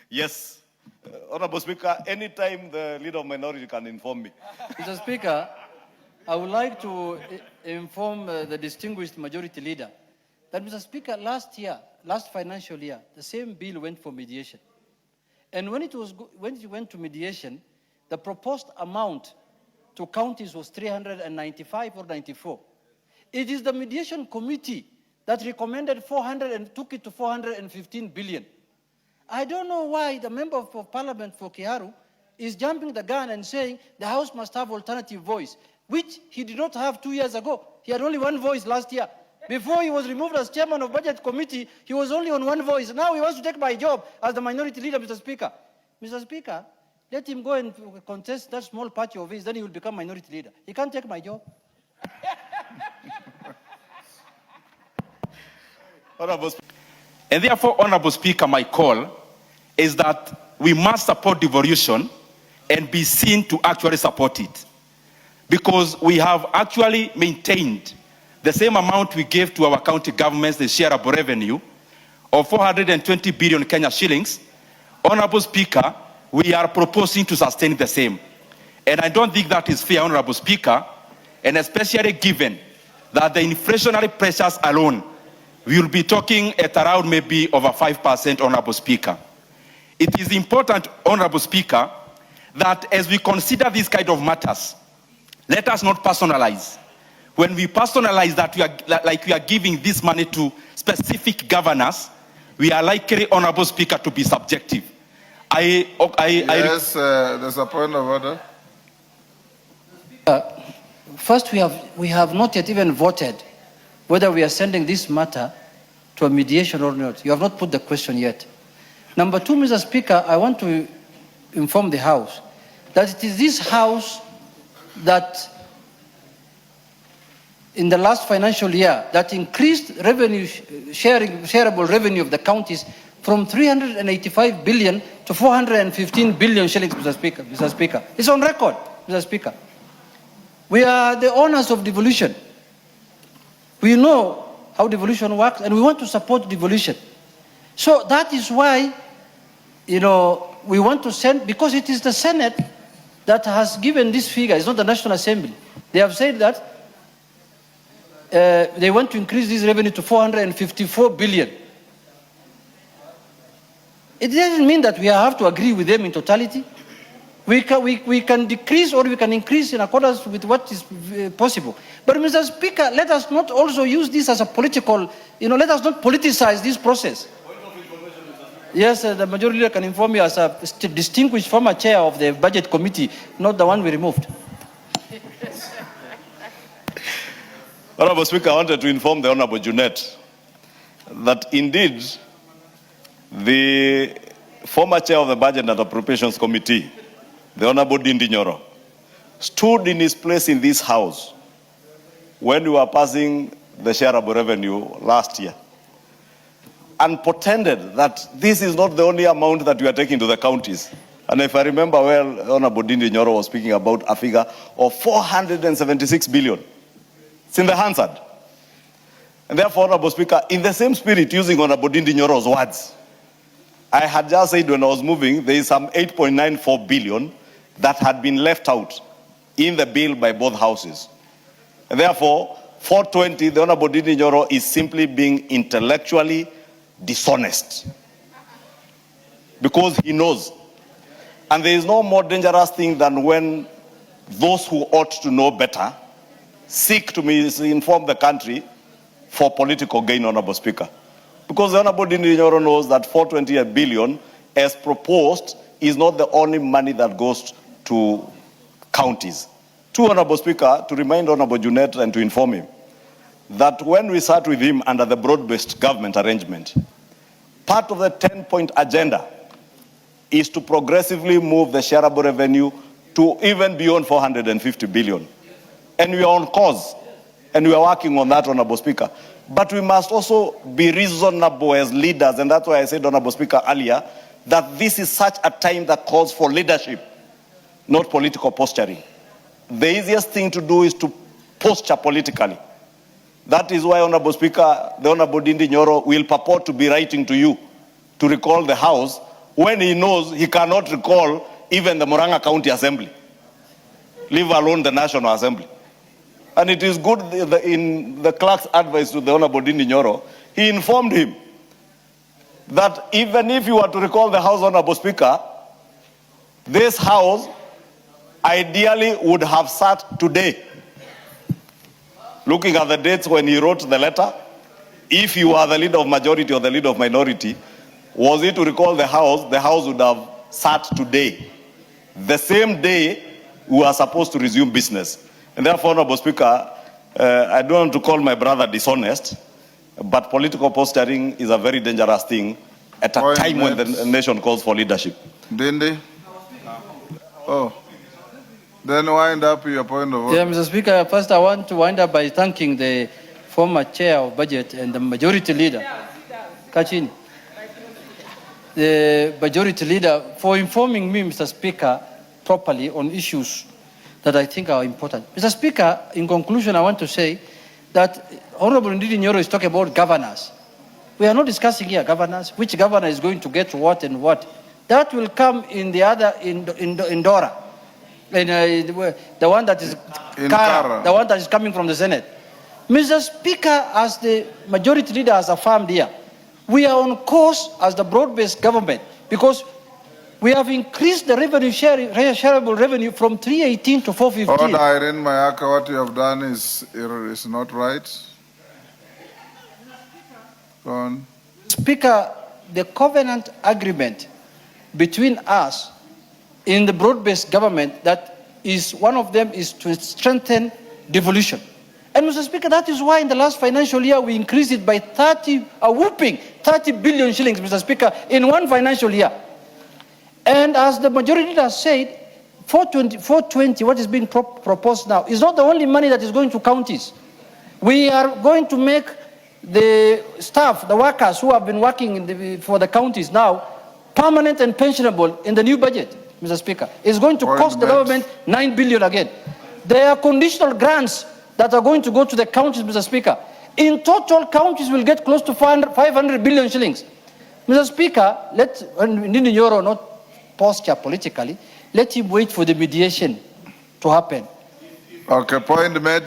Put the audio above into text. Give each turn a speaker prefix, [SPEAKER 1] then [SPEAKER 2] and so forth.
[SPEAKER 1] Yes. Honorable Speaker, anytime the leader of minority can inform me.
[SPEAKER 2] Mr. Speaker, I would like to inform the distinguished majority leader that, Mr. Speaker, last financial year, the same bill went for mediation. And when it went to mediation, the proposed amount to counties was 395 or 94. It is the mediation committee that recommended 400 and took it to 415 billion. I don't know why the member of parliament for Kiharu is jumping the gun and saying the House must have alternative voice, which he did not have 2 years ago. He had only one voice last year. Before he was removed as chairman of budget committee, he was only on one voice. Now he wants to take my job as the minority leader, Mr. Speaker. Mr. Speaker, let him go and contest that small party of his, then he will become minority leader. He can't take my job.
[SPEAKER 3] And therefore, Honorable Speaker, my call is that we must support devolution and be seen to actually support it. Because we have actually maintained the same amount we gave to our county governments, the shareable revenue of 420 billion Kenya shillings. Honorable Speaker, we are proposing to sustain the same. And I don't think that is fair, Honorable Speaker, and especially given that the inflationary pressures alone, we will be talking at around maybe over 5%, Honorable Speaker. It is important, Honorable Speaker, that as we consider these kind of matters, let us not personalize. When we personalize that we are giving this money to specific governors, we are likely, Honorable Speaker, to be subjective.
[SPEAKER 4] Yes, there's a point of order.
[SPEAKER 2] First, we have not yet even voted whether we are sending this matter to a mediation or not. You have not put the question yet. Number two, Mr. Speaker, I want to inform the House that it is this House that in the last financial year that increased revenue shareable revenue of the counties from 385 billion to 415 billion shillings, Mr. Speaker. Mr. Speaker. It's on record, Mr. Speaker. We are the owners of devolution. We know how devolution works, and we want to support devolution. So that is why, we want to send, because it is the Senate that has given this figure. It's not the National Assembly. They have said that they want to increase this revenue to 454 billion. It doesn't mean that we have to agree with them in totality. We can decrease or we can increase in accordance with what is possible. But Mr. Speaker, let us not also use this as a political, let us not politicize this process. Yes, the majority leader can inform you as a distinguished former chair of the budget committee, not the one we removed.
[SPEAKER 1] Honorable Speaker, I wanted to inform the Honorable Junet that indeed the former chair of the Budget and Appropriations Committee, the Honorable Ndindi Nyoro, stood in his place in this House when we were passing the shareable revenue last year and pretended that this is not the only amount that we are taking to the counties. And if I remember well, Honorable Ndindi Nyoro was speaking about a figure of 476 billion. It's in the Hansard. And therefore, Honorable Speaker, in the same spirit, using Honorable Ndindi Nyoro's words, I had just said when I was moving, there is some 8.94 billion that had been left out in the bill by both houses. And therefore, 420, the Honorable Ndindi Nyoro is simply being intellectually dishonest because he knows. And there is no more dangerous thing than when those who ought to know better seek to misinform the country for political gain, Honorable Speaker. Because the Honorable Ndindi Nyoro knows that 428 billion, as proposed, is not the only money that goes to counties. Two, Honorable Speaker, to remind Honorable Junet and to inform him that when we sat with him under the broad-based government arrangement, part of the 10-point agenda is to progressively move the shareable revenue to even beyond 450 billion. And we are on course, and we are working on that, Honorable Speaker. But we must also be reasonable as leaders, and that's why I said, Honorable Speaker, earlier, that this is such a time that calls for leadership, not political posturing. The easiest thing to do is to posture politically. That is why, Honorable Speaker, the Honorable Ndindi Nyoro will purport to be writing to you to recall the House when he knows he cannot recall even the Murang'a County Assembly, leave alone the National Assembly. And it is good in the clerk's advice to the Honorable Ndindi Nyoro, he informed him that even if you were to recall the House, Honorable Speaker, this House ideally would have sat today. Looking at the dates when he wrote the letter, if you are the leader of majority or the leader of minority, was it to recall the House would have sat today. The same day we are supposed to resume business. And therefore, Honorable Speaker, I don't want to call my brother dishonest, but political posturing is a very dangerous thing at a time when the nation calls for leadership.
[SPEAKER 4] Ndindi? Oh. Then wind up your point of order.
[SPEAKER 2] Yeah, Mr. Speaker, first I want to wind up by thanking the former chair of budget and the majority leader, Kachini, the majority leader, for informing me, Mr. Speaker, properly on issues that I think are important. Mr. Speaker, in conclusion, I want to say that Honorable Ndindi Nyoro is talking about governors. We are not discussing here governors, which governor is going to get what and what. That will come in the other, in Dora. The one that is Kara, the one that is coming from the Senate. Mr. Speaker, as the majority leader has affirmed here, we are on course as the broad-based government because we have increased the revenue shareable revenue from 318 to 415.
[SPEAKER 4] Order, Irene Mayaka, what you have done is not right. Go on.
[SPEAKER 2] Speaker, the covenant agreement between us in the broad-based government, that is one of them is to strengthen devolution. And Mr. Speaker, that is why in the last financial year we increased it by a whooping 30 billion shillings, Mr. Speaker, in one financial year. And as the majority has said, 420, what is being proposed now, is not the only money that is going to counties. We are going to make the staff, the workers who have been working for the counties now, permanent and pensionable in the new budget, Mr. Speaker. It's going to cost the government 9 billion again. There are conditional grants that are going to go to the counties, Mr. Speaker. In total, counties will get close to 500 billion shillings. Mr. Speaker, let Ndindi Nyoro not posture politically, let him wait for the mediation to happen.
[SPEAKER 4] Okay, point made.